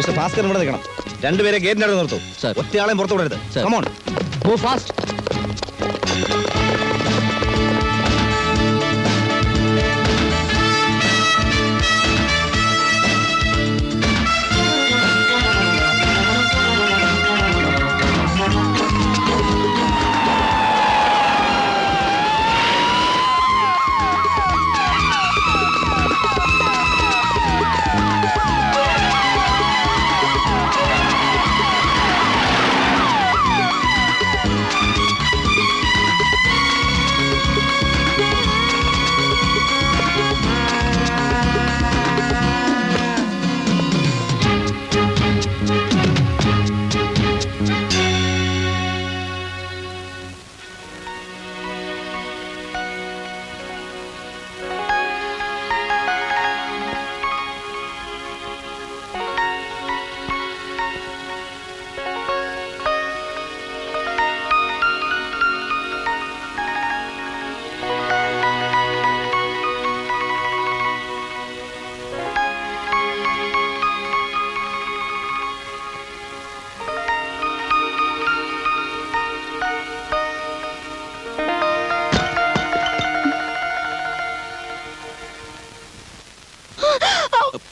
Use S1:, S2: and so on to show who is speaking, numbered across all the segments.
S1: Mister Bhaskar ഇവിടെ നിൽക്കണം. രണ്ടുപേരെ ഗേറ്റിന്റെ അടുത്ത് നിർത്തും. ഒറ്റയാളെയും പുറത്തു വിടരുത്. Come on, move fast.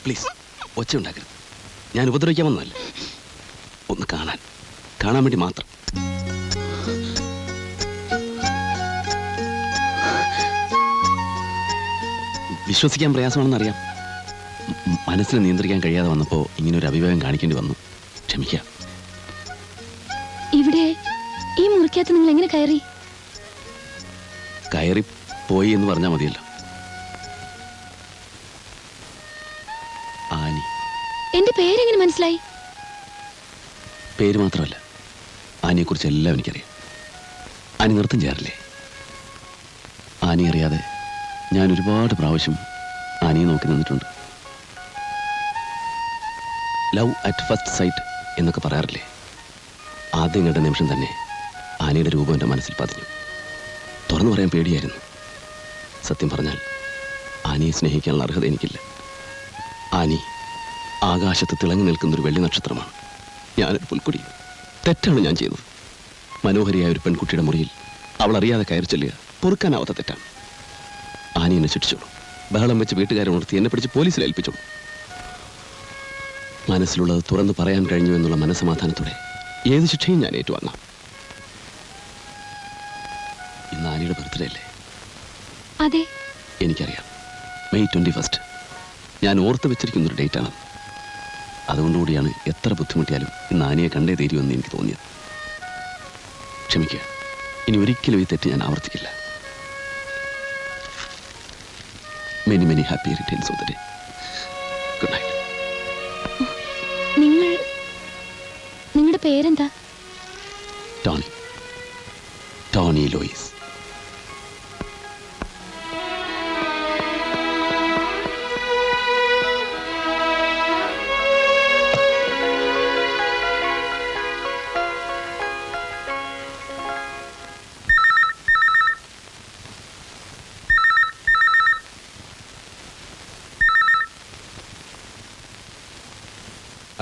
S2: Please, ഒച്ച ഉണ്ടാക്കരുത്. ഞാൻ ഉപദ്രവിക്കാൻ വന്നതല്ല, ഒന്ന് കാണാൻ വേണ്ടി മാത്രം. വിശ്വസിക്കാൻ പ്രയാസമാണെന്നറിയാം. മനസ്സിനെ നിയന്ത്രിക്കാൻ കഴിയാതെ വന്നപ്പോൾ ഇങ്ങനെ ഒരു അഭിപ്രായം കാണിക്കേണ്ടി വന്നു. ക്ഷമിക്കാം.
S3: ഇവിടെ ഈ മുറിക്കകത്ത് നിങ്ങൾ എങ്ങനെ
S2: കയറി പോയി എന്ന് പറഞ്ഞാൽ മതിയല്ലോ. ആനി.
S3: എന്റെ പേരെങ്ങനെ മനസ്സിലായി?
S2: പേര് മാത്രമല്ല, ആനിയെ കുറിച്ച് എല്ലാം എനിക്കറിയാം. ആനി നൃത്തം ചെയ്യാറില്ലേ? ആനി അറിയാതെ ഞാൻ ഒരുപാട് പ്രാവശ്യം ആനിയെ നോക്കി നിന്നിട്ടുണ്ട്. ലവ് അറ്റ് ഫസ്റ്റ് സൈറ്റ് എന്നൊക്കെ പറയാറില്ലേ? ആദ്യം കണ്ട നിമിഷം തന്നെ ആനിയുടെ രൂപം എൻ്റെ മനസ്സിൽ പതിഞ്ഞു. തുറന്നു പറയാൻ പേടിയായിരുന്നു. സത്യം പറഞ്ഞാൽ ആനിയെ സ്നേഹിക്കാനുള്ള അർഹത എനിക്കില്ല. ആനി ആകാശത്ത് തിളങ്ങി നിൽക്കുന്നൊരു വെള്ളി നക്ഷത്രമാണ്. ഞാനൊരു പുൽക്കൊടി. തെറ്റാണ് ഞാൻ ചെയ്തത്. മനോഹരിയായ ഒരു പെൺകുട്ടിയുടെ മുറിയിൽ അവൾ അറിയാതെ കയറി ചെല്ലുക പൊറുക്കാനാവാത്ത തെറ്റാണ്. ആനി എന്നെ ശിക്ഷിച്ചോളൂ. ബഹളം വെച്ച് വീട്ടുകാരെ ഉണർത്തി എന്നെ പിടിച്ച് പോലീസിൽ ഏൽപ്പിച്ചോളൂ. മനസ്സിലുള്ളത് തുറന്നു പറയാൻ കഴിഞ്ഞു എന്നുള്ള മനസ്സമാധാനത്തോടെ ഏത് ശിക്ഷയും ഞാൻ ഏറ്റുവാങ്ങാം. ഇന്ന് ആനിയുടെ ബർത്ത്ഡേ അല്ലേ?
S3: അതെ,
S2: എനിക്കറിയാം. മെയ് 21 ഞാൻ ഓർത്ത് വെച്ചിരിക്കുന്നൊരു ഡേറ്റാണ്. അതുകൊണ്ടുകൂടിയാണ് എത്ര ബുദ്ധിമുട്ടിയാലും ഇന്ന് ആനിയെ കണ്ടേ തീരുമെന്ന് എനിക്ക് തോന്നിയത്. ക്ഷമിക്കുക, ഇനി ഒരിക്കലും ഈ തെറ്റ് ഞാൻ ആവർത്തിക്കില്ല. Many many happy returns of the day. Good night.
S3: നിങ്ങളുടെ പേരെന്താ?
S2: Tony Lewis.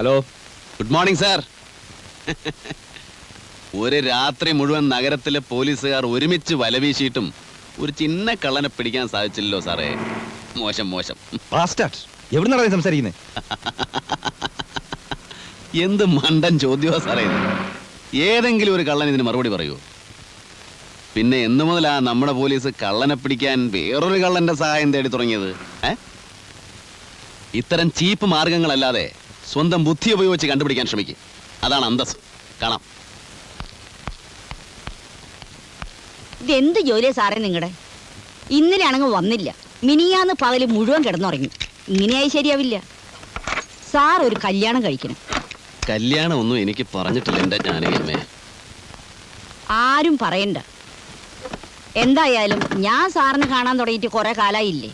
S1: Hello,
S2: good morning sir. ഒരു രാത്രി മുഴുവൻ നഗരത്തിലെ പോലീസുകാർ ഒരുമിച്ച് വലവീശിയിട്ടും ഒരു ചിന്ന കള്ളനെ പിടിക്കാൻ സാധിച്ചില്ലല്ലോ സാറേ. മോശം.
S1: എവിടുന്നാണ് സംസാരിക്കുന്നത്?
S2: എന്ത് മണ്ടൻ ചോദ്യമാ സാറേ ഇത്. ഏതെങ്കിലും ഒരു കള്ളൻ ഇതിന് മറുപടി പറയൂ? പിന്നെ എന്നു മുതലാ നമ്മുടെ പോലീസ് കള്ളനെ പിടിക്കാൻ വേറൊരു കള്ളന്റെ സഹായം തേടി തുടങ്ങിയത്? ഇത്തരം ചീപ്പ് മാർഗങ്ങളല്ലാതെ സ്വന്തം ബുദ്ധി ഉപയോഗിച്ച് കണ്ടുപിടിക്കാൻ ശ്രമിക്കും. അതാണ് അന്തസ്. കാണാം.
S4: ഇതെന്ത് ജോലിയാ സാറേ നിങ്ങളുടെ? ഇന്നലെ ആണെങ്കിൽ വന്നില്ല, മിനിയാന്ന് പകല് മുഴുവൻ കിടന്നുറങ്ങി. ഇങ്ങനെയായി ശരിയാവില്ല. സാർ ഒരു കല്യാണം കഴിക്കണം.
S2: കല്യാണം ഒന്നും എനിക്ക് പറഞ്ഞിട്ടില്ല എൻ്റെ ജാനകിയമ്മേ.
S4: ആരും പറയണ്ട. എന്തായാലും ഞാൻ സാറിന് കാണാൻ തുടങ്ങിയിട്ട് കുറെ കാലായില്ലേ.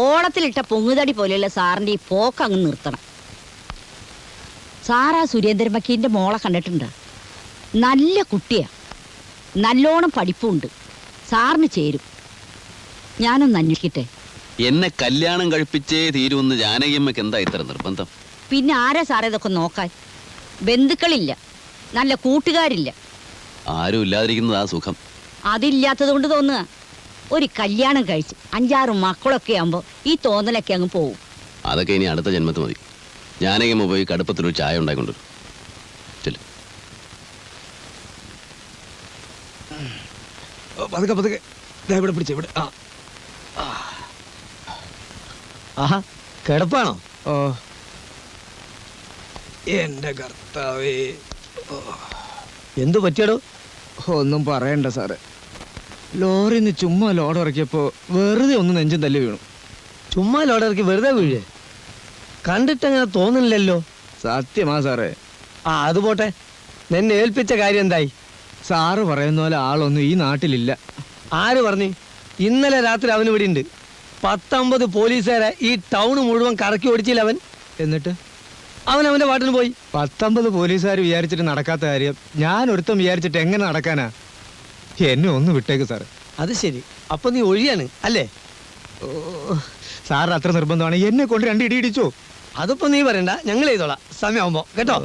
S4: ഓളത്തിലിട്ട പൊങ്ങുതടി പോലെയുള്ള സാറിൻ്റെ ഈ പോക്ക് അങ്ങ് നിർത്തണം. സാറാ സുരേന്ദ്രൻ വക്കീലിൻ്റെ മോളെ കണ്ടിട്ടുണ്ട്. നല്ല കുട്ടിയാ, നല്ലോണം പഠിപ്പുണ്ട്. സാറിന് ചേരും. ഞാനൊന്ന് അന്വേഷിക്കട്ടെ.
S2: എന്നെ കല്യാണം കഴിപ്പിച്ചേ തീരുമെന്ന് ജാനകിയമ്മയ്ക്ക് എന്താ ഇത്ര നിർബന്ധം?
S4: പിന്നെ ആരാ സാറേ ഇതൊക്കെ നോക്കാൻ? ബന്ധുക്കളില്ല, നല്ല കൂട്ടുകാരില്ല.
S2: ആരും ഇല്ലാതിരിക്കുന്നത് ആ സുഖം.
S4: അതില്ലാത്തത് കൊണ്ട് തോന്നുക. ഒരു കല്യാണം കഴിച്ച് 5-6 മക്കളൊക്കെ ആകുമ്പോൾ ഈ തോന്നലൊക്കെ അങ്ങ് പോവും.
S2: അതൊക്കെ ഇനി അടുത്ത ജന്മത്ത് മതി. ഞാനെങ്കിലും പോയി കടുപ്പത്തിലൊരു ചായ ഉണ്ടായിക്കൊണ്ടുവരും. ചെല്ലു.
S1: പതുക്കെ പതുക്കെ ഇവിടെ പിടിച്ച ഇവിടെ. ആഹാ, കിടപ്പാണോ? ഓ എന്റെ കർത്താവേ, എന്തു പറ്റിയടോ? ഒന്നും പറയണ്ട സാറേ. ലോറിന്ന് ചുമ്മാ ലോഡ് ഇറക്കിയപ്പോ വെറുതെ ഒന്ന് നെഞ്ചും തല്ലി വീണു. ചുമ്മാ ലോഡ് ഇറക്കി വെറുതെ വീഴേ? കണ്ടിട്ടങ്ങനെ തോന്നുന്നില്ലല്ലോ. സത്യമാ സാറേ. അത് പോട്ടെ, നിന്നെ ഏൽപ്പിച്ച കാര്യം എന്തായി? സാറ് പറയുന്ന പോലെ ആളൊന്നും ഈ നാട്ടിലില്ല. ആര് പറഞ്ഞു? ഇന്നലെ രാത്രി അവന് ഇവിടെ ഉണ്ട്. 19 പോലീസുകാരെ ഈ ടൗൺ മുഴുവൻ കറക്കി ഓടിച്ചില്ല അവൻ. എന്നിട്ട് അവന്റെ പാട്ടിന് പോയി. 19 പോലീസുകാർ വിചാരിച്ചിട്ട് നടക്കാത്ത കാര്യം ഞാൻ ഒരുത്തം വിചാരിച്ചിട്ട് എങ്ങനെ നടക്കാനാ? എന്നെ ഒന്ന് വിട്ടേക്ക് സാറ്. അത് ശരി, അപ്പൊ നീ ഒഴിയാണ് അല്ലേ? ഓ, സാറിന് അത്ര നിർബന്ധമാണ് എന്നെ കൊണ്ട് 2 ഇടി ഇടിച്ചോ? അതിപ്പോ നീ പറയണ്ട, ഞങ്ങൾ ചെയ്തോളാം സമയമാകുമ്പോ, കേട്ടോ?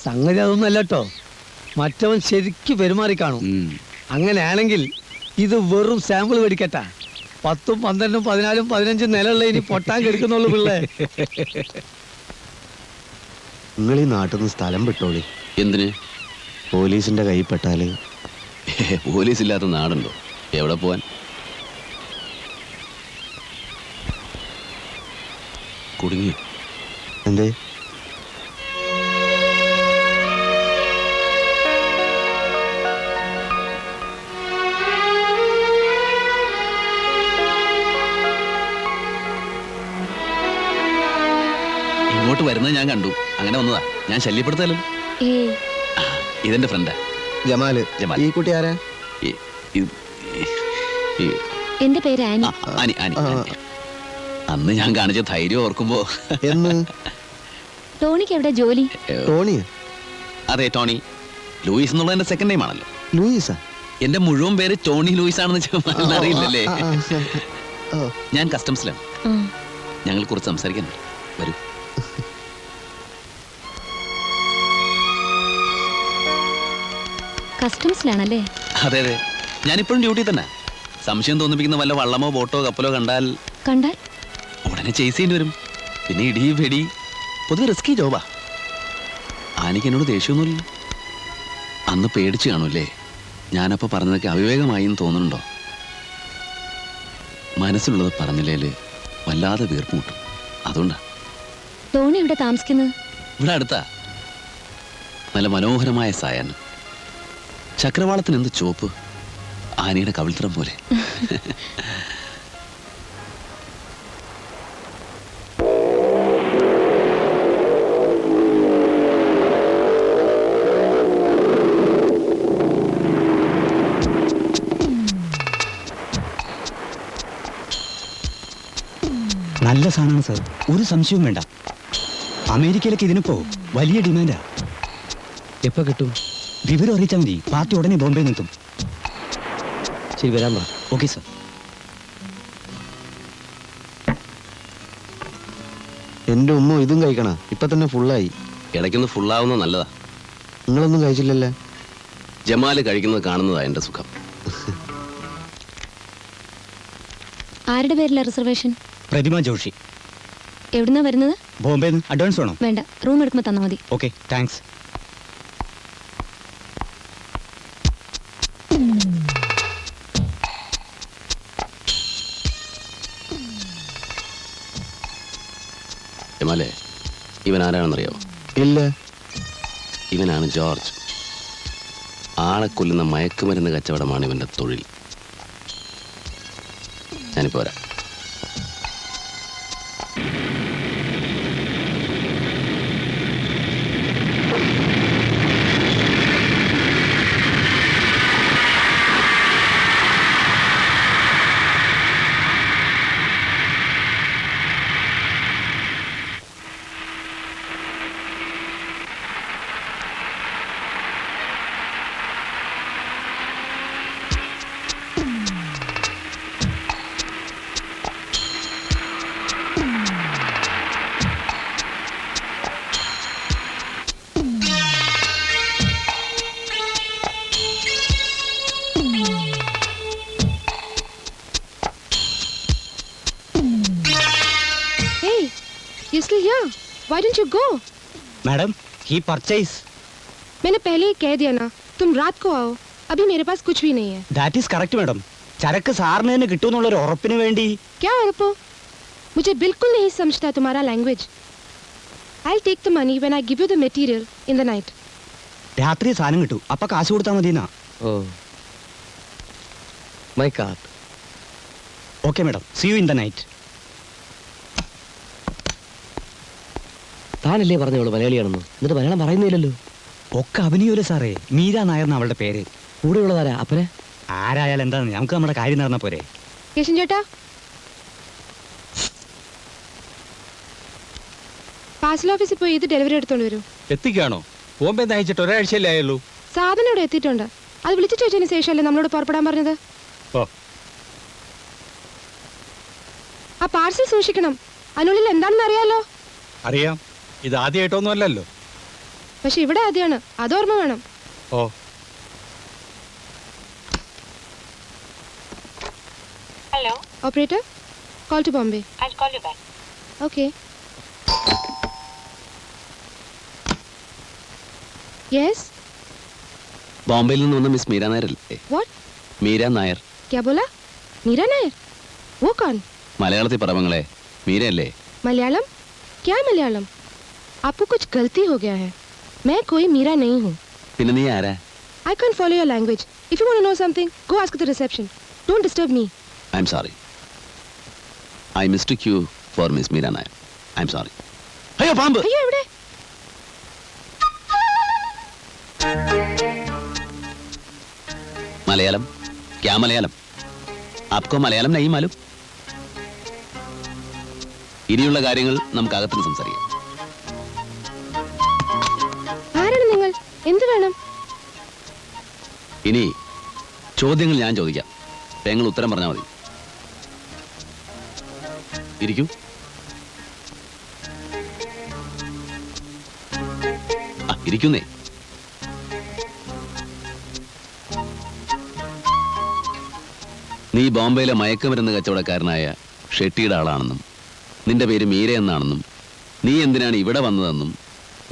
S1: സംഗതി അതൊന്നും അല്ല കേട്ടോ. മറ്റവൻ ശരിക്ക് പെരുമാറി കാണും. അങ്ങനെയാണെങ്കിൽ ഇത് വെറും സാമ്പിൾ മേടിക്കട്ടാ. 10, 12, 14, 15 നിലയുള്ള ഇനി പൊട്ടാൻ കെടുക്കുന്നുള്ളൂ പിള്ളേ.
S5: നിങ്ങൾ ഈ നാട്ടിൽ നിന്ന് സ്ഥലം വിട്ടോളി.
S2: എന്തിന്?
S5: പോലീസിന്റെ കൈ പെട്ടാല്.
S2: പോലീസ് ഇല്ലാത്ത നാടുണ്ടോ? എവിടെ പോവാൻ? കുടുങ്ങി.
S5: എന്തേ?
S2: ഇങ്ങോട്ട് വരുന്നത് ഞാൻ കണ്ടു, അങ്ങനെ വന്നതാ. ഞാൻ ശല്യപ്പെടുത്തല്ലോ. ഇതെന്റെ ഫ്രണ്ടാ
S5: ജമാല്.
S2: ജമാൽ.
S5: ഈ കുട്ടി ആരാ?
S3: എന്റെ പേര് ആനി.
S2: Annie, Annie. അന്ന് ഞാൻ കാണിച്ച ധൈര്യം ഓർക്കുമ്പോ.
S5: എന്ന്?
S3: ടോണിക്ക് എവിടെ ജോലി?
S5: ടോണിയാ?
S2: അതെ, ടോണി. ലൂയിസ് എന്നുള്ള എന്റെ സെക്കൻഡ് നെയിം ആണല്ലോ.
S5: ലൂയിസാ?
S2: എന്റെ മുഴുവൻ പേര് ടോണി ലൂയിസ് ആണെന്ന് അറിയില്ലല്ലേ? ഞാൻ കസ്റ്റംസിലാണ്. ഞങ്ങൾ കുറച്ച് സംസാരിക്കാനുണ്ട്. വരൂ.
S3: കസ്റ്റംസിലാണല്ലേ?
S2: അതെ അതെ, ഞാനിപ്പോഴും ഡ്യൂട്ടി തന്നെ. സംശയം തോന്നിപ്പിക്കുന്ന വല്ല വള്ളമോ ബോട്ടോ കപ്പലോ കണ്ടാൽ ഉടനെ ചേസ് ചെയ്യേണ്ടി വരും. പിന്നെ ഇടി വെടി, പൊതുവെ റിസ്കി ജോബാ. ആനിക്ക് എന്നോട് ദേഷ്യമൊന്നുമില്ല. അന്ന് പേടിച്ചു കാണൂല്ലേ? ഞാനപ്പോൾ പറഞ്ഞതൊക്കെ അവിവേകമായി എന്ന് തോന്നുന്നുണ്ടോ? മനസ്സിലുള്ളത് പറഞ്ഞില്ലേല് വല്ലാതെ വീർപ്പ് മുട്ടും. അതുകൊണ്ടാ.
S3: ടോണി ഇവിടെ താമസിക്കുന്നത്?
S2: ഇവിടെ അടുത്താ. നല്ല മനോഹരമായ സായാഹ്നം. ചക്രവാളത്തിന് എന്ത് ചുവപ്പ്! ആനയുടെ കവിൾത്തരം പോലെ.
S6: നല്ല സാധനമാണ് സാർ, ഒരു സംശയവും വേണ്ട. അമേരിക്കയിലേക്ക് ഇതിനിപ്പോ വലിയ ഡിമാൻഡാ.
S1: എപ്പോ കിട്ടും?
S6: വിവരം അറിയിച്ചാൽ മതി. പാർട്ടി ഉടനെ ബോംബെ നിൽക്കും.
S1: ശരി, വരാൻ പറ.
S6: Okay sir.
S5: എന്റെ ഉമ്മ ഇതും കഴിക്കണ? ഇപ്പൊ തന്നെ ഫുള്ളായി.
S2: ഇടയ്ക്കൊന്ന് ഫുള്ളാവുന്നത് നല്ലതാ.
S5: നിങ്ങളൊന്നും കഴിച്ചില്ലല്ലേ?
S2: ജമാല് കഴിക്കുന്നത് കാണുന്നതാ എന്റെ സുഖം.
S3: ആരുടെ പേരില റിസർവേഷൻ?
S6: പ്രതിമ ജോഷി.
S3: എവിടുന്നാ വരുന്നത്?
S6: ബോംബെ. അഡ്വാൻസ് വേണോ?
S3: വേണ്ട, റൂം എടുക്കുമ്പോൾ തന്നാൽ മതി.
S6: Okay, thanks.
S2: ജമാലേ, ഇവൻ ആരാണെന്നറിയാവോ?
S5: ഇല്ല.
S2: ഇവനാണ് ജോർജ്. ആളെ കൊല്ലുന്ന മയക്കുമരുന്ന് കച്ചവടമാണ് ഇവന്റെ തൊഴിൽ. ഞാനിപ്പോ വരാം.
S7: You're still here. Why didn't you go?
S6: Madam he purchase
S7: मैंने पहले ही कह दिया ना, तुम रात को आओ. अभी मेरे पास कुछ भी नहीं है.
S6: That is correct madam. ചരക്ക് സാറിന് തന്നെ കിട്ടുമെന്നുള്ളൊരു ഉറപ്പിന് വേണ്ടി.
S7: क्या उरपो? मुझे बिल्कुल नहीं समझता तुम्हारा language. I'll take the money when I give you the material in the night.
S6: രാത്രി സാധനം കിട്ടൂ, അപ്പൊ കാശ് കൊടുത്താൽ മതിയെന്നാ.
S1: Oh my card.
S6: Okay madam, see you in the night.
S1: താനല്ലേ പറഞ്ഞോളൂ മലയാളിയാണെന്ന്, എന്നിട്ട് മലയാളം പറയുന്നില്ലല്ലോ.
S6: ഒക്കെ അഭിനയൂല സാറേ. മീര നായർ അവളുടെ പേര്.
S1: കൂടെയുള്ളതാരാ അപ്പനെ?
S6: ആരായാലും എന്താണ്, നമുക്ക് നമ്മുടെ കാര്യം നടന്ന പോരെ.
S7: കേശൻ ചേട്ടാ, പാഴ്സൽ ഓഫീസിൽ പോയി ഇത് ഡെലിവറി എടുത്തോണ്ട് വരൂ.
S8: എത്തിക്കാണോ? ബോംബെ അയച്ചിട്ട് ഒരാഴ്ചയല്ലേ ആയുള്ളൂ.
S7: സാധനം ഇവിടെ എത്തിയിട്ടുണ്ട്. അത് വിളിച്ചു ചോദിച്ചതിന് ശേഷമല്ലേ നമ്മളോട് പുറപ്പെടാൻ പറഞ്ഞത്.
S8: ഓ,
S7: ആ പാഴ്സൽ സൂക്ഷിക്കണം. അതിനുള്ളിൽ എന്താണെന്ന് അറിയാലോ.
S8: അറിയാം. ഇത് ആദ്യമായിട്ടൊന്നും അല്ലല്ലോ.
S7: പക്ഷെ ഇവിടെ ആദ്യമാണ്, അത് ഓർമ്മ വേണം.
S8: ഓ,
S9: Hello,
S7: operator, call to Bombay.
S9: I'll call you back.
S7: Okay. Yes,
S2: ബോംബെയിൽ നിന്ന് വന്ന മിസ് മീര നായർ അല്ലേ?
S7: व्हाट?
S2: മീര നായർ.
S7: क्या बोला? मीरा नायर? वो कौन?
S2: മലയാളത്തിൽ പറവങ്ങളെ, മീരയല്ലേ?
S7: मलयालम? क्या मलयालम? आपको कुछ गलती हो गया है. मैं कोई मीरा नहीं हूँ.
S2: പിന്നെ നീ ആരാ?
S7: I can't follow your language. If you want to know something, go ask at the reception. Don't disturb me.
S2: I am sorry. I mistake you for miss Meera Nair. I am sorry. അയ്യോ പാമ്പ്!
S7: അയ്യോ എവിടെ?
S2: മലയാളം? ക്യാ മലയാളം? ആപ്കോ മലയാളം നഹീ മാലൂം? ഇനിയുള്ള കാര്യങ്ങൾ നമുക്ക് അകത്തുനിന്ന് സംസാരിക്കാം.
S7: ആരാണ് നിങ്ങൾ? എന്ത് വേണം?
S2: ഇനി ചോദ്യങ്ങൾ ഞാൻ ചോദിക്കാം, പെങ്ങൾ ഉത്തരം പറഞ്ഞാൽ മതി. ഇരിക്കൂ. ഇരിക്കുന്നേ. നീ ബോംബെയിലെ മയക്കുമരുന്ന് കച്ചവടക്കാരനായ ഷെട്ടിയുടെ ആളാണെന്നും നിന്റെ പേര് മീര എന്നാണെന്നും നീ എന്തിനാണ് ഇവിടെ വന്നതെന്നും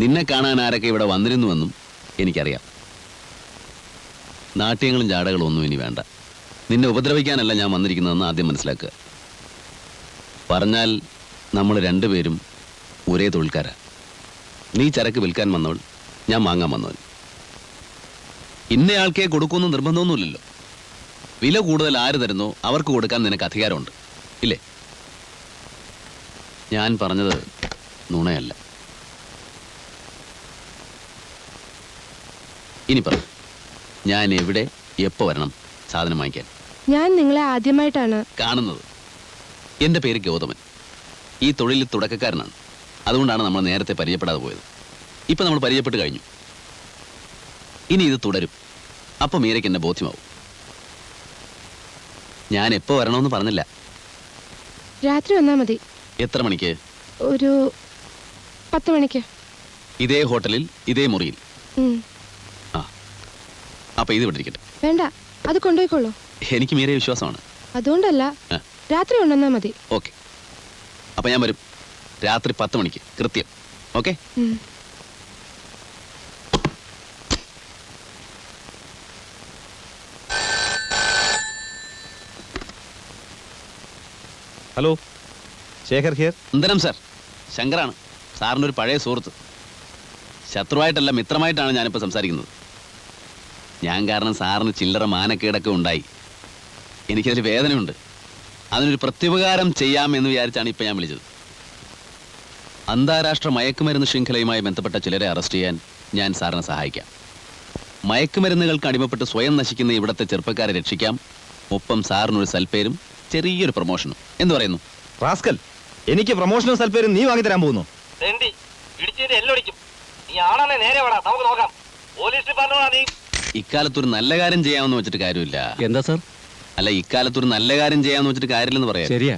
S2: നിന്നെ കാണാൻ ആരൊക്കെ ഇവിടെ വന്നിരുന്നുവെന്നും എനിക്കറിയാം. നാട്യങ്ങളും ജാടകളും ഒന്നും ഇനി വേണ്ട. നിന്നെ ഉപദ്രവിക്കാനല്ല ഞാൻ വന്നിരിക്കുന്നതെന്ന് ആദ്യം മനസ്സിലാക്കുക. പറഞ്ഞാൽ നമ്മൾ രണ്ടുപേരും ഒരേ തൊഴിൽക്കാരാ. നീ ചരക്ക് വിൽക്കാൻ വന്നവൾ, ഞാൻ വാങ്ങാൻ വന്നവൻ. ഇന്നയാൾക്കേ കൊടുക്കുമെന്ന് നിർബന്ധമൊന്നുമില്ലല്ലോ. വില കൂടുതൽ ആര് തരുന്നോ അവർക്ക് കൊടുക്കാൻ നിനക്ക് അധികാരമുണ്ട്, ഇല്ലേ? ഞാൻ പറഞ്ഞത് നുണയല്ല. ഇനി പറ, ഞാൻ എവിടെ എപ്പോ വരണം സാധനം വാങ്ങിക്കാൻ?
S7: ഞാൻ നിങ്ങളെ ആദ്യമായിട്ടാണ്
S2: കാണുന്നത്. എൻ്റെ പേര് ഗൗതമൻ. ഈ തൊഴിലിൽ തുടക്കക്കാരനാണ്. അതുകൊണ്ടാണ് നമ്മൾ നേരത്തെ പരിചയപ്പെടാതെ പോയത്. ഇപ്പൊ നമ്മൾ പരിചയപ്പെട്ട് കഴിഞ്ഞു. ഇനി ഇത് തുടരും. അപ്പൊ മീരയ്ക്ക് എന്നെ ബോധ്യമാവും. ഞാൻ എപ്പോ വരണമെന്ന് പറഞ്ഞില്ല.
S7: രാത്രി വന്നാ മതി.
S2: എത്ര മണിക്ക്?
S7: ഒരു 10 മണിക്ക്.
S2: ഇതേ ഹോട്ടലിൽ ഇതേ മുറിയിൽ?
S7: ഉം.
S2: ആ, അപ്പൊ ഇത് വിട്ടിരിക്കട്ടെ.
S7: വേണ്ട, അത് കൊണ്ടുപോയിക്കോളൂ.
S2: എനിക്ക് മീരയെ വിശ്വാസമാണ്.
S7: അതുകൊണ്ടല്ല,
S2: ആ.
S7: രാത്രി കൊണ്ടുവന്നാ മതി.
S2: ഓക്കെ, അപ്പൊ ഞാൻ വരും രാത്രി 10 മണിക്ക് കൃത്യം. ഓക്കെ?
S7: ഉം.
S8: Hello, Shekhar here.
S2: വന്ദനം സാർ. ശങ്കറാണ്, സാറിൻ്റെ ഒരു പഴയ സുഹൃത്ത്. ശത്രുവായിട്ടല്ല, മിത്രമായിട്ടാണ് ഞാനിപ്പോൾ സംസാരിക്കുന്നത്. ഞാൻ കാരണം സാറിന് ചില്ലറ മാനക്കേടൊക്കെ ഉണ്ടായി. എനിക്കതിൽ വേദനയുണ്ട്. അതിനൊരു പ്രത്യുപകാരം ചെയ്യാമെന്ന് വിചാരിച്ചാണ് ഇപ്പം ഞാൻ വിളിച്ചത്. അന്താരാഷ്ട്ര മയക്കുമരുന്ന് ശൃംഖലയുമായി ബന്ധപ്പെട്ട ചിലരെ അറസ്റ്റ് ചെയ്യാൻ ഞാൻ സാറിനെ സഹായിക്കാം. മയക്കുമരുന്നുകൾക്ക് അടിമപ്പെട്ട് സ്വയം നശിക്കുന്ന ഇവിടുത്തെ ചെറുപ്പക്കാരെ രക്ഷിക്കാം. ഒപ്പം സാറിനൊരു സൽപ്പേരും ചെറിയൊരു പ്രൊമോഷനും. എന്തു പറയുന്നു?
S8: റാസ്കൽ, എനിക്ക് പ്രൊമോഷനും സൽപ്പേരും നീ വാങ്ങി തരാൻ പോകുന്നു.
S2: ഇക്കാലത്തൊരു നല്ല കാര്യം ചെയ്യാമെന്ന് വെച്ചിട്ട് കാര്യമില്ല.
S8: എന്താ സാർ?
S2: അല്ല, ഇക്കാലത്തൊരു നല്ല കാര്യം ചെയ്യാമെന്ന് വെച്ചിട്ട് കാര്യമില്ലെന്ന് പറയാം.
S8: ശരിയാ.